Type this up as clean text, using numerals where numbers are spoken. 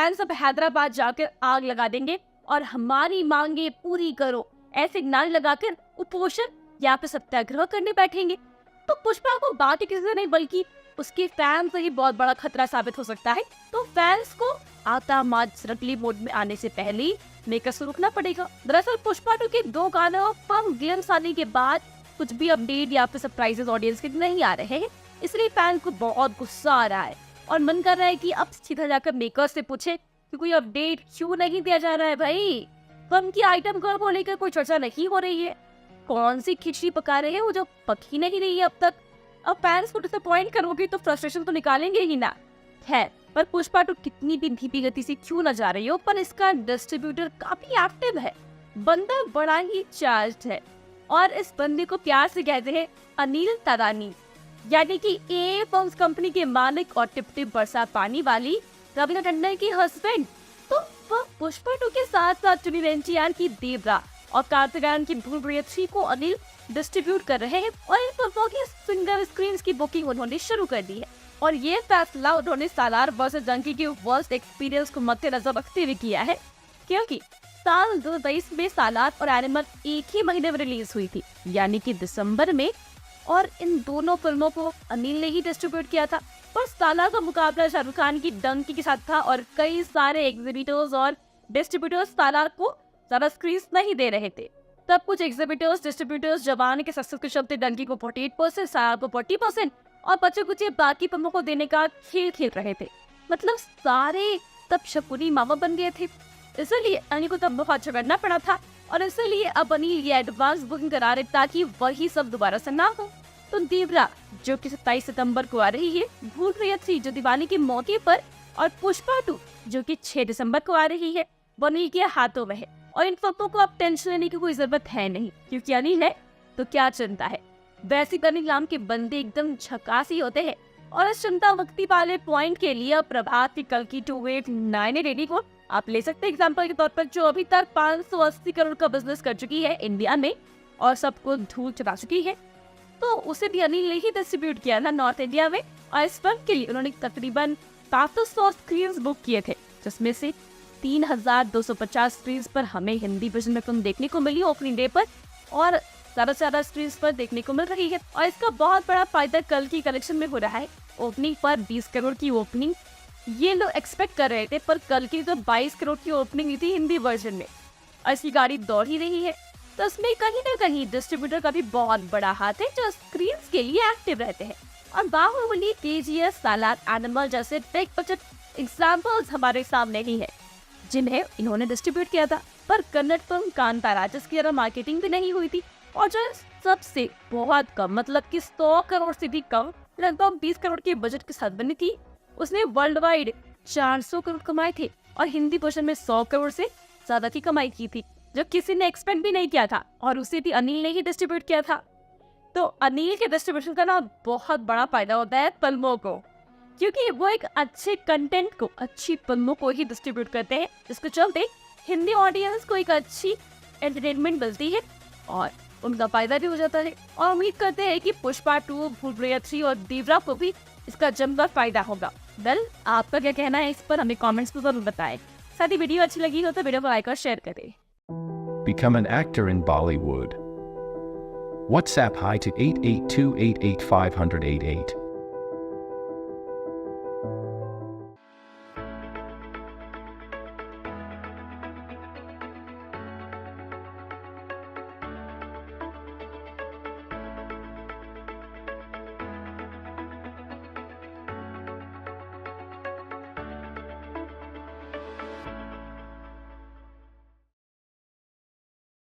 Fans अब हैदराबाद जाकर आग लगा देंगे और हमारी मांगे पूरी करो ऐसे नारे लगाकर उपोषण या फिर सत्याग्रह करने बैठेंगे। तो पुष्पा को बाकी किसी से नहीं बल्कि उसके फैंस से ही बहुत बड़ा खतरा साबित हो सकता है। तो फैंस को आता माजरकली मोड में आने से पहले ही मेकर्स को रुकना पड़ेगा। दरअसल पुष्पा 2 के 2 गानों पर ग्लिम्स आने के बाद कुछ भी अपडेट या फिर सरप्राइजेस ऑडियंस के नहीं आ रहे हैं, इसलिए फैंस को बहुत गुस्सा आ रहा है और मन कर रहा है कि अब सीधा जाकर मेकर्स से पूछे कि कोई अपडेट क्यों नहीं दिया जा रहा है। भाई फिल्म की आइटम गर्ल को लेकर कोई चर्चा नहीं हो रही है, कौन सी खिचड़ी पका रहे हैं वो जो पक ही नहीं रही है अब तक। अब फैंस को डिसअपॉइंट करोगे तो फ्रस्ट्रेशन तो निकालेंगे ही ना। है पर पुष्पा 2 कितनी भी धीमी गति से क्यों न जा रही हो, पर इसका डिस्ट्रीब्यूटर काफी एक्टिव है, बंदा बड़ा ही चार्ज्ड है और इस बंदे को प्यार से कहते हैं अनिल तरानी, यानी कि ए फिल्म्स कंपनी के मालिक और टिप टिप बरसा पानी वाली रवीना टंडन की हस्बैंड। तो वह पुष्पा 2 के साथ साथ चुनी रेंचियान की देवरा और कार्तिकेयन की भूल भुलैया 3 को अनिल डिस्ट्रीब्यूट कर रहे हैं और इन फिल्मों की सिंगल स्क्रीन की बुकिंग उन्होंने शुरू कर दी है। और ये फैसला उन्होंने सालार वर्सेस डंकी के वर्स्ट एक्सपीरियंस को मद्देनजर रखते हुए किया है, क्योंकि साल 2023 में सालार और एनिमल एक ही महीने में रिलीज हुई थी, यानी कि दिसंबर में, और इन दोनों फिल्मों को अनिल ने ही डिस्ट्रीब्यूट किया था। पर सालार का मुकाबला शाहरुख खान की डंकी के साथ था और कई सारे एग्जिबिटर्स और डिस्ट्रीब्यूटर्स सालार को ज्यादा स्क्रीन नहीं दे रहे थे। तब कुछ एग्जिबिटर्स डिस्ट्रीब्यूटर्स जवान के सक्सेस के शब्द डंकी को 48%, सालार को 40% और बच्चे कुछ बाकी फिल्मों को देने का खेल खेल रहे थे। मतलब सारे तब शकुनी मामा बन गए थे, इसलिए अनिल को तब बहुत झगड़ना पड़ा था और इसलिए अब अनिल ये एडवांस बुकिंग करा रहे ताकि वही सब दोबारा से ना हो। तो देवरा जो कि 27 सितंबर को आ रही है, भूल भुलैया 3 जो दिवाली के मौके पर, और पुष्पा 2 जो कि 6 दिसंबर को आ रही है, वो अनिल के हाथों में है और इन फिल्मों को अब टेंशन लेने की कोई जरूरत है नहीं, क्योंकि अनिल है तो क्या चिंता है। वैसे अनिल नाम के बंदे एकदम झकासी होते हैं और इस चिंता मुक्ति वाले पॉइंट के लिए प्रभात की कल की 2898 को आप ले सकते हैं एग्जाम्पल के तौर पर, जो अभी तक 580 करोड़ का बिजनेस कर चुकी है इंडिया में और सबको धूल चढ़ा चुकी है। तो उसे भी अनिल ने ही डिस्ट्रीब्यूट किया था नॉर्थ इंडिया में और इस फिल्म के लिए उन्होंने तकरीबन 500 स्क्रीन बुक किए थे, जिसमें से 3250 स्क्रीन पर हमें हिंदी वर्जन में फिल्म देखने को मिली ओपनिंग डे पर और ज्यादा से ज्यादा स्क्रीन पर देखने को मिल रही है। और इसका बहुत बड़ा फायदा कल की कलेक्शन में हो रहा है। ओपनिंग पर 20 करोड़ की ओपनिंग ये लोग एक्सपेक्ट कर रहे थे, पर कल की तो 22 करोड़ की ओपनिंग थी हिंदी वर्जन में और इसकी गाड़ी दौड़ ही रही है। तो इसमें कहीं ना कहीं डिस्ट्रीब्यूटर का भी बहुत बड़ा हाथ है जो स्क्रीन के लिए एक्टिव रहते हैं। और बाहुबली, केजीएफ, सालार, एनिमल जैसे बिग बजट एग्जाम्पल्स हमारे सामने ही है जिन्हें इन्होंने डिस्ट्रीब्यूट किया था। पर कन्नड़ फिल्म कांतारा जिसकी ज्यादा मार्केटिंग भी नहीं हुई थी और जो सबसे बहुत कम, मतलब कि 100 करोड़ से भी कम, लगभग 20 करोड़ के बजट के साथ बनी थी, उसने वर्ल्ड वाइड 400 करोड़ कमाए थे और हिंदी वर्जन में 100 करोड़ से ज्यादा की कमाई की थी, जो किसी ने एक्सपेक्ट भी नहीं किया था और उसे भी अनिल ने ही डिस्ट्रीब्यूट किया था। तो अनिल के डिस्ट्रीब्यूशन का ना बहुत बड़ा फायदा होता है फिल्मों को, क्योंकि वो एक अच्छे कंटेंट को, अच्छी फिल्मों को ही डिस्ट्रीब्यूट करते हैं, जिसके चलते हिंदी ऑडियंस को एक अच्छी एंटरटेनमेंट मिलती है और उनका फायदा भी हो जाता है। और उम्मीद करते हैं कि पुष्पा 2, भूल भुलैया 3 और देवरा को भी इसका जमकर फायदा होगा। वेल, आपका क्या कहना है इस पर हमें कमेंट्स में जरूर बताएं। साथ ही वीडियो अच्छी लगी हो तो वीडियो को लाइक और शेयर करें। Become an actor in Bollywood. WhatsApp hi to 882885088.